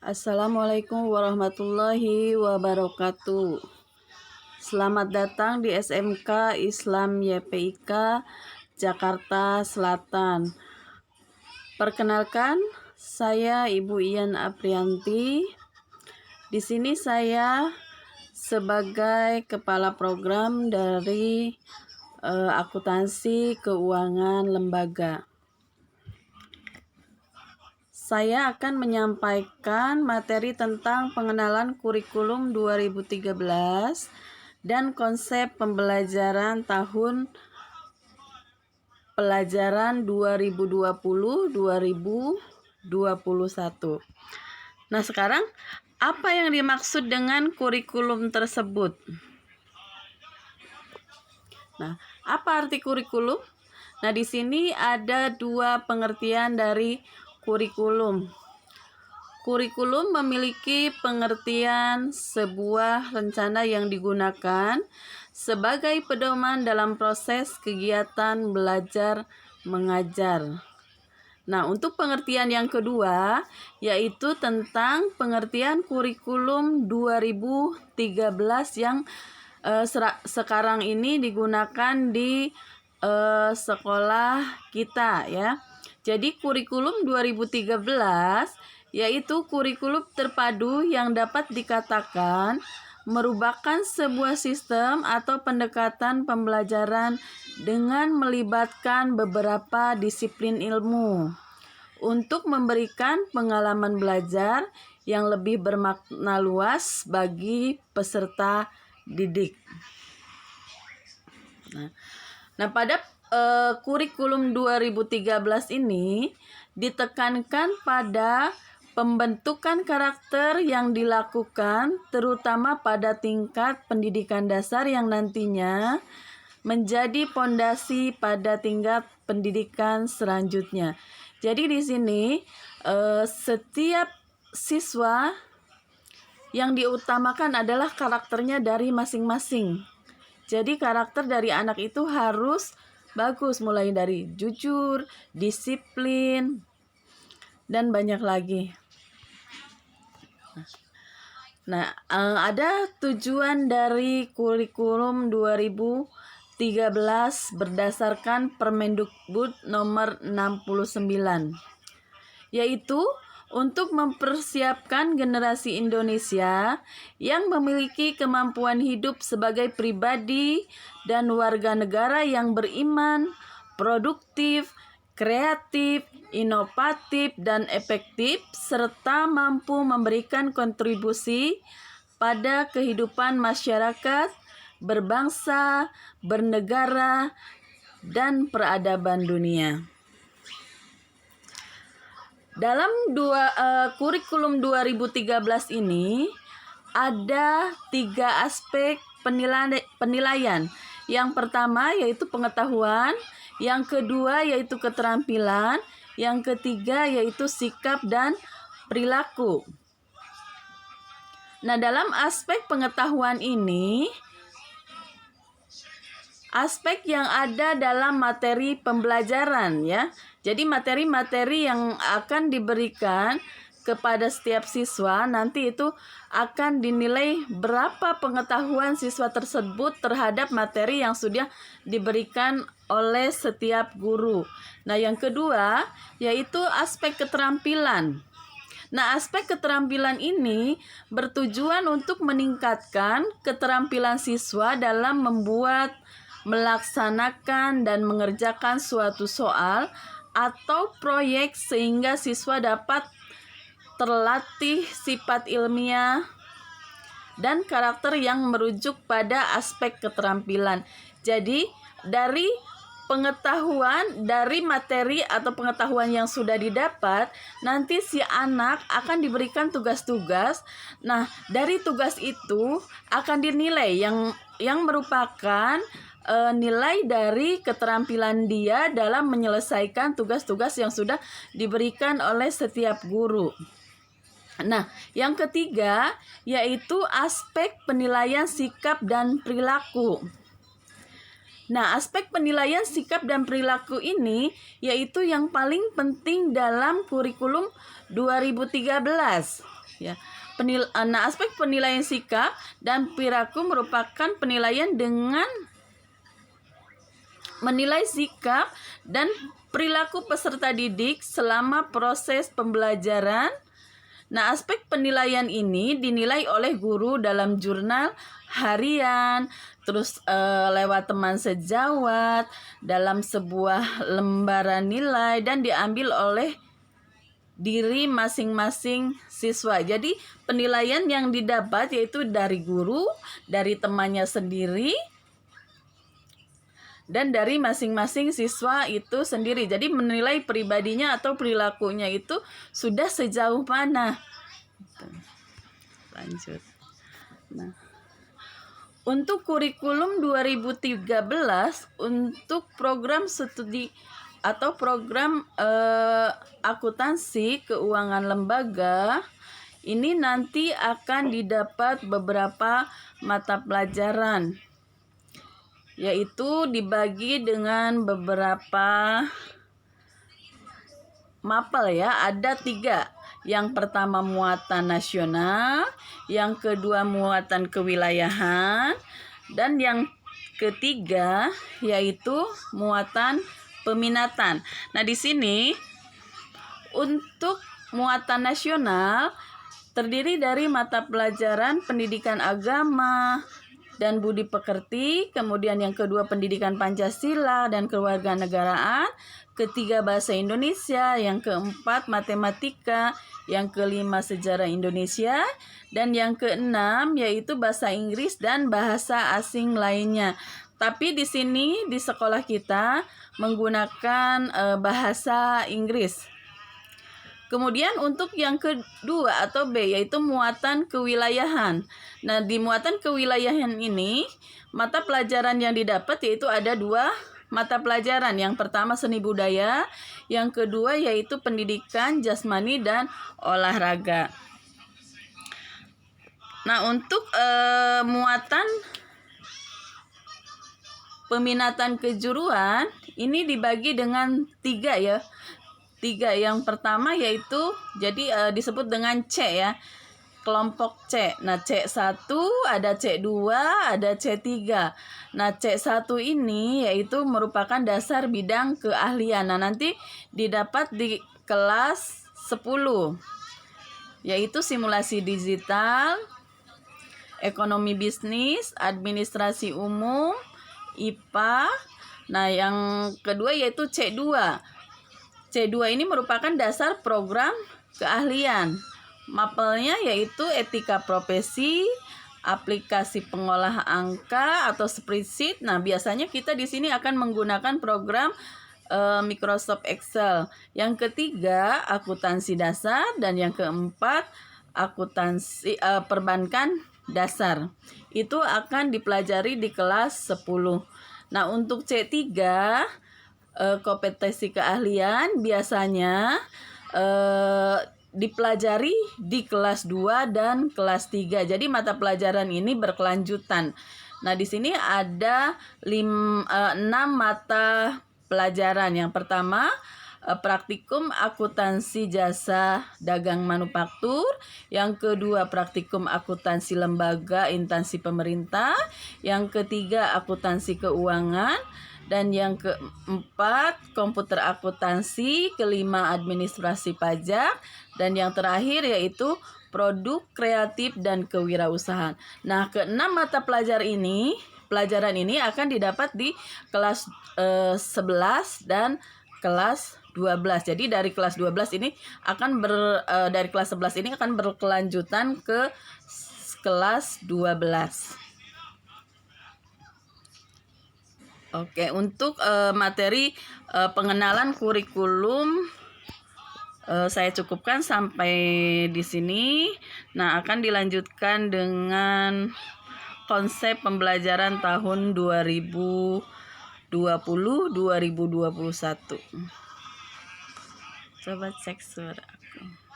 Assalamualaikum warahmatullahi wabarakatuh. Selamat datang di SMK Islam YPIK Jakarta Selatan. Perkenalkan, saya Ibu Ian Aprianti. Di sini saya sebagai kepala program dari akuntansi keuangan lembaga. Saya akan menyampaikan materi tentang pengenalan kurikulum 2013 dan konsep pembelajaran tahun pelajaran 2020-2021. Nah, sekarang apa yang dimaksud dengan kurikulum tersebut? Nah, apa arti kurikulum? Nah, di sini ada dua pengertian dari kurikulum. Kurikulum memiliki pengertian sebuah rencana yang digunakan sebagai pedoman dalam proses kegiatan belajar mengajar. Nah, untuk pengertian yang kedua, yaitu tentang pengertian kurikulum 2013 yang sekarang ini digunakan di sekolah kita ya. Jadi kurikulum 2013 yaitu kurikulum terpadu yang dapat dikatakan merupakan sebuah sistem atau pendekatan pembelajaran dengan melibatkan beberapa disiplin ilmu untuk memberikan pengalaman belajar yang lebih bermakna luas bagi peserta didik. Nah, pada kurikulum 2013 ini ditekankan pada pembentukan karakter yang dilakukan terutama pada tingkat pendidikan dasar yang nantinya menjadi pondasi pada tingkat pendidikan selanjutnya. Jadi di sini setiap siswa yang diutamakan adalah karakternya dari masing-masing. Jadi karakter dari anak itu harus bagus, mulai dari jujur, disiplin, dan banyak lagi. Nah, ada tujuan dari kurikulum 2013 berdasarkan Permendikbud nomor 69, yaitu untuk mempersiapkan generasi Indonesia yang memiliki kemampuan hidup sebagai pribadi dan warga negara yang beriman, produktif, kreatif, inovatif, dan efektif, serta mampu memberikan kontribusi pada kehidupan masyarakat, berbangsa, bernegara, dan peradaban dunia. Dalam kurikulum 2013 ini ada 3 aspek penilaian. Yang pertama yaitu pengetahuan, yang kedua yaitu keterampilan, yang ketiga yaitu sikap dan perilaku. Nah, dalam aspek pengetahuan ini, aspek yang ada dalam materi pembelajaran ya. Jadi materi-materi yang akan diberikan kepada setiap siswa nanti itu akan dinilai berapa pengetahuan siswa tersebut terhadap materi yang sudah diberikan oleh setiap guru. Nah, yang kedua yaitu aspek keterampilan. Nah, aspek keterampilan ini bertujuan untuk meningkatkan keterampilan siswa dalam membuat, melaksanakan, dan mengerjakan suatu soal atau proyek sehingga siswa dapat terlatih sifat ilmiah dan karakter yang merujuk pada aspek keterampilan. Jadi dari pengetahuan, dari materi atau pengetahuan yang sudah didapat, nanti si anak akan diberikan tugas-tugas. Nah, dari tugas itu akan dinilai yang merupakan nilai dari keterampilan dia dalam menyelesaikan tugas-tugas yang sudah diberikan oleh setiap guru. Nah, yang ketiga yaitu aspek penilaian sikap dan perilaku. Nah, aspek penilaian sikap dan perilaku ini yaitu yang paling penting dalam kurikulum 2013. ya. Nah, aspek penilaian sikap dan perilaku merupakan penilaian dengan menilai sikap dan perilaku peserta didik selama proses pembelajaran. Nah, aspek penilaian ini dinilai oleh guru dalam jurnal harian, terus lewat teman sejawat, dalam sebuah lembaran nilai, dan diambil oleh diri masing-masing siswa. Jadi penilaian yang didapat yaitu dari guru, dari temannya sendiri, dan dari masing-masing siswa itu sendiri. Jadi menilai pribadinya atau perilakunya itu sudah sejauh mana. Lanjut. Nah, untuk kurikulum 2013 untuk program studi atau program akuntansi keuangan lembaga ini nanti akan didapat beberapa mata pelajaran, yaitu dibagi dengan beberapa mapel ya, ada 3. Yang pertama muatan nasional, yang kedua muatan kewilayahan, dan yang ketiga yaitu muatan peminatan. Nah, di sini untuk muatan nasional terdiri dari mata pelajaran pendidikan agama dan budi pekerti, kemudian yang kedua pendidikan Pancasila dan kewarganegaraan, ketiga bahasa Indonesia, yang keempat matematika, yang kelima sejarah Indonesia, dan yang keenam yaitu bahasa Inggris dan bahasa asing lainnya. Tapi di sini di sekolah kita menggunakan bahasa Inggris. Kemudian untuk yang kedua atau B yaitu muatan kewilayahan. Nah, di muatan kewilayahan ini mata pelajaran yang didapat yaitu ada 2 mata pelajaran. Yang pertama seni budaya, yang kedua yaitu pendidikan jasmani dan olahraga. Nah, untuk muatan peminatan kejuruan ini dibagi dengan 3 ya. 3. Yang pertama yaitu jadi disebut dengan C ya. Kelompok C. Nah, C1 ada C2, ada C3. Nah, C1 ini yaitu merupakan dasar bidang keahlian. Nah, nanti didapat di kelas 10 yaitu simulasi digital, ekonomi bisnis, administrasi umum, IPA. Nah, yang kedua yaitu C2. C2 ini merupakan dasar program keahlian. Mapelnya yaitu etika profesi, aplikasi pengolah angka atau spreadsheet. Nah, biasanya kita di sini akan menggunakan program Microsoft Excel. Yang ketiga, akuntansi dasar, dan yang keempat, akuntansi perbankan dasar. Itu akan dipelajari di kelas 10. Nah, untuk C3 kompetensi keahlian biasanya dipelajari di kelas 2 dan kelas 3. Jadi mata pelajaran ini berkelanjutan. Nah, di sini ada 6 mata pelajaran. Yang pertama praktikum akuntansi jasa dagang manufaktur, yang kedua praktikum akuntansi lembaga instansi pemerintah, yang ketiga akuntansi keuangan, dan yang keempat komputer akuntansi, kelima administrasi pajak, dan yang terakhir yaitu produk kreatif dan kewirausahaan. Nah, keenam mata pelajaran ini akan didapat di kelas 11 dan kelas 12. Jadi dari kelas 12 ini akan dari kelas 11 ini akan berkelanjutan ke kelas 12. Oke, untuk materi pengenalan kurikulum saya cukupkan sampai di sini. Nah, akan dilanjutkan dengan konsep pembelajaran tahun 2020-2021. Coba cek suara aku.